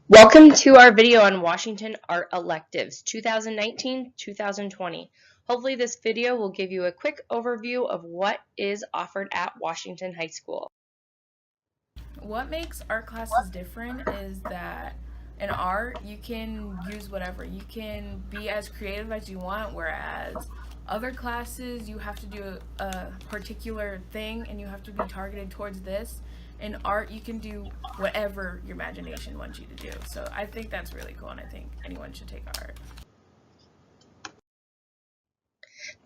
Welcome to our video on Washington Art Electives 2019-2020. Hopefully this video will give you a quick overview of what is offered at Washington High School. What makes art classes different is that in art you can use whatever. You can be as creative as you want, whereas other classes you have to do a particular thing and you have to be targeted towards this. In art you can do whatever your imagination wants you to do. So I think that's really cool and I think anyone should take art.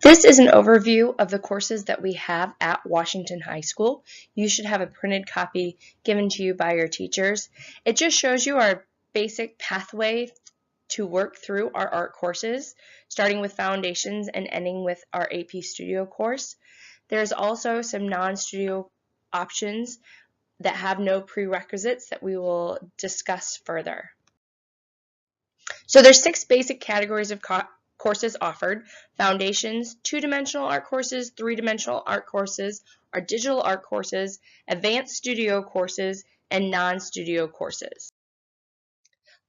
This is an overview of the courses that we have at Washington High School. You should have a printed copy given to you by your teachers. It just shows you our basic pathway to work through our art courses, starting with foundations and ending with our AP Studio course. There's also some non-studio options that have no prerequisites that we will discuss further. So there's 6 basic categories of courses offered: foundations, 2-dimensional art courses, 3-dimensional art courses, our digital art courses, advanced studio courses, and non-studio courses.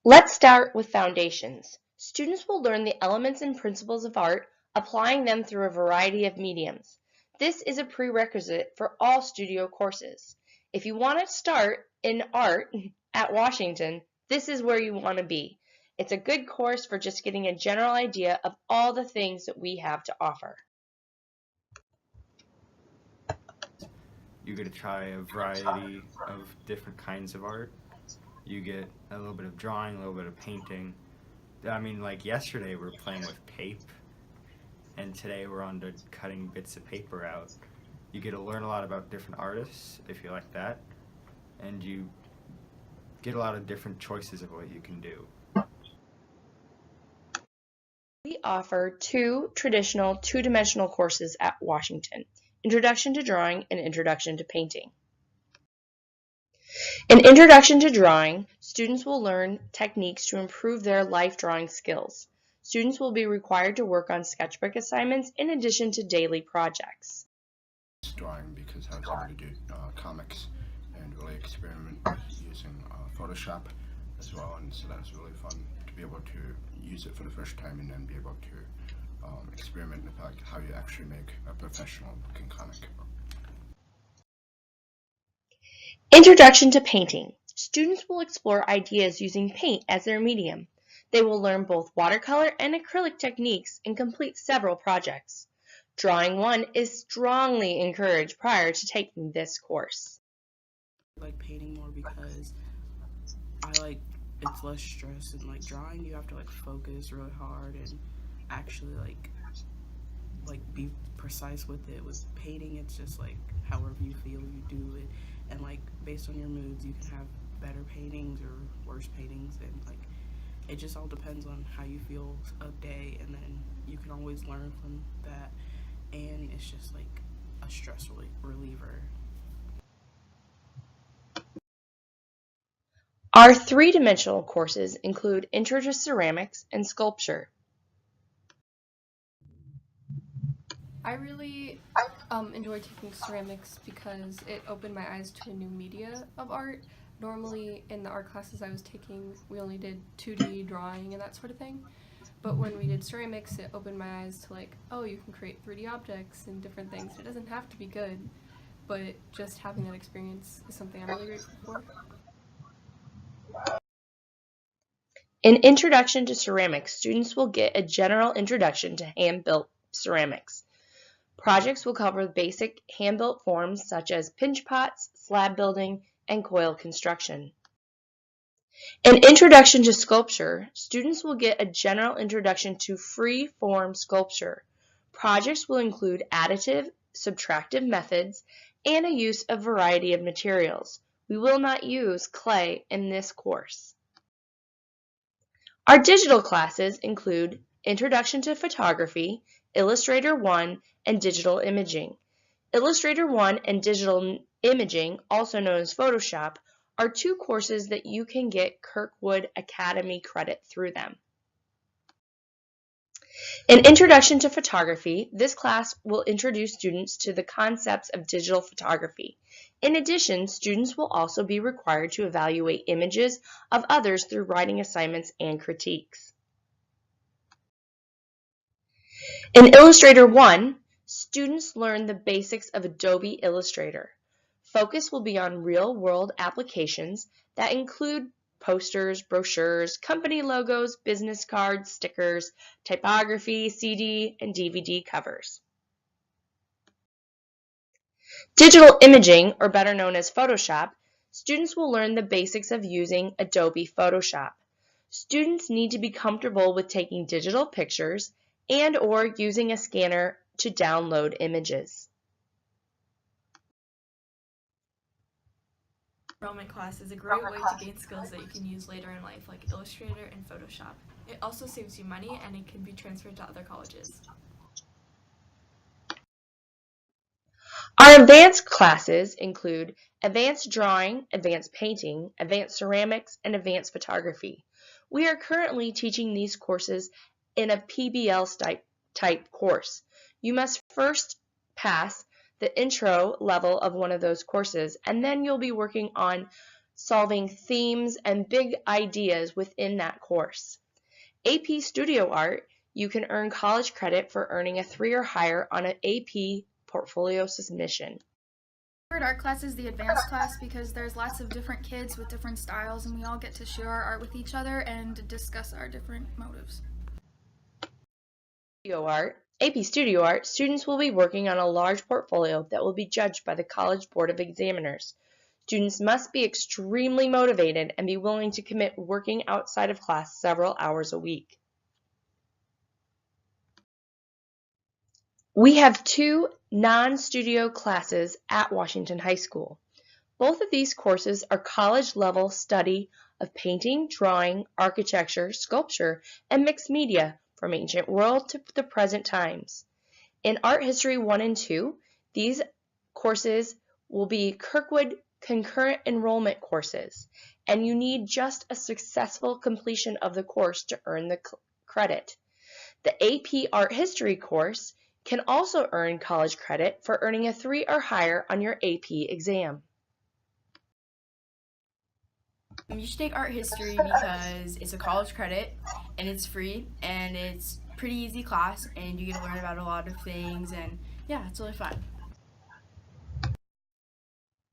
Let's start with foundations. Students will learn the elements and principles of art, applying them through a variety of mediums. This is a prerequisite for all studio courses. If you want to start in art at Washington, this is where you want to be. It's a good course for just getting a general idea of all the things that we have to offer. You get to try a variety of different kinds of art. You get a little bit of drawing, a little bit of painting. I mean, like yesterday we were playing with paper, and today we're on to cutting bits of paper out. You get to learn a lot about different artists, if you like that, and you get a lot of different choices of what you can do. We offer 2 traditional 2-dimensional courses at Washington: Introduction to Drawing and Introduction to Painting. In Introduction to Drawing, students will learn techniques to improve their life drawing skills. Students will be required to work on sketchbook assignments in addition to daily projects. Drawing because I was able to do comics and really experiment with using Photoshop as well, and so that was really fun to be able to use it for the first time and then be able to experiment with like how you actually make a professional looking comic. Introduction to Painting. Students will explore ideas using paint as their medium. They will learn both watercolor and acrylic techniques and complete several projects. Drawing 1 is strongly encouraged prior to taking this course. I like painting more because it's less stress, and like drawing you have to like focus really hard and actually like be precise with it. With painting it's just like however you feel you do it, and like based on your moods you can have better paintings or worse paintings, and like it just all depends on how you feel a day, and then you can always learn from that, and it's just like a stress reliever. Our 3-dimensional courses include Intro to Ceramics and Sculpture. I really enjoyed taking ceramics because it opened my eyes to a new media of art. Normally in the art classes I was taking, we only did 2D drawing and that sort of thing. But when we did ceramics, it opened my eyes to like, oh, you can create 3D objects and different things. It doesn't have to be good, but just having that experience is something I'm really grateful for. In Introduction to Ceramics, students will get a general introduction to hand-built ceramics. Projects will cover basic hand-built forms such as pinch pots, slab building, and coil construction. In Introduction to Sculpture, students will get a general introduction to free-form sculpture. Projects will include additive, subtractive methods, and a use of variety of materials. We will not use clay in this course. Our digital classes include Introduction to Photography, Illustrator 1, and Digital Imaging. Illustrator 1 and Digital Imaging, also known as Photoshop, are 2 courses that you can get Kirkwood Academy credit through them. In Introduction to Photography, this class will introduce students to the concepts of digital photography. In addition, students will also be required to evaluate images of others through writing assignments and critiques. In Illustrator 1, students learn the basics of Adobe Illustrator. Focus will be on real-world applications that include posters, brochures, company logos, business cards, stickers, typography, CD, and DVD covers. Digital imaging, or better known as Photoshop, students will learn the basics of using Adobe Photoshop. Students need to be comfortable with taking digital pictures and/or using a scanner to download images. Enrollment class is a great way to gain skills that you can use later in life, like Illustrator and Photoshop. It also saves you money and it can be transferred to other colleges. Our advanced classes include Advanced Drawing, Advanced Painting, Advanced Ceramics, and Advanced Photography. We are currently teaching these courses in a PBL type course. You must first pass the intro level of one of those courses, and then you'll be working on solving themes and big ideas within that course. AP Studio Art, you can earn college credit for earning a 3 or higher on an AP portfolio submission. Art class is the advanced class because there's lots of different kids with different styles and we all get to share our art with each other and discuss our different motives. AP Studio Art, students will be working on a large portfolio that will be judged by the College Board of Examiners. Students must be extremely motivated and be willing to commit working outside of class several hours a week. We have 2 non-studio classes at Washington High School. Both of these courses are college-level study of painting, drawing, architecture, sculpture, and mixed media from ancient world to the present times. In Art History 1 and 2, these courses will be Kirkwood concurrent enrollment courses, and you need just a successful completion of the course to earn the credit. The AP Art History course can also earn college credit for earning a 3 or higher on your AP exam. You should take art history because it's a college credit and it's free and it's pretty easy class and you get to learn about a lot of things and yeah, it's really fun.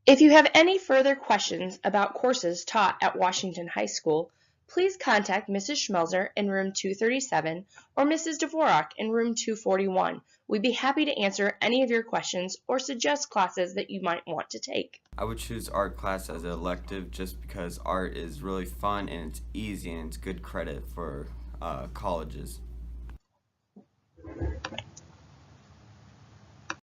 If you have any further questions about courses taught at Washington High School, please contact Mrs. Schmelzer in room 237 or Mrs. Dvorak in room 241. We'd be happy to answer any of your questions or suggest classes that you might want to take. I would choose art class as an elective just because art is really fun and it's easy and it's good credit for colleges.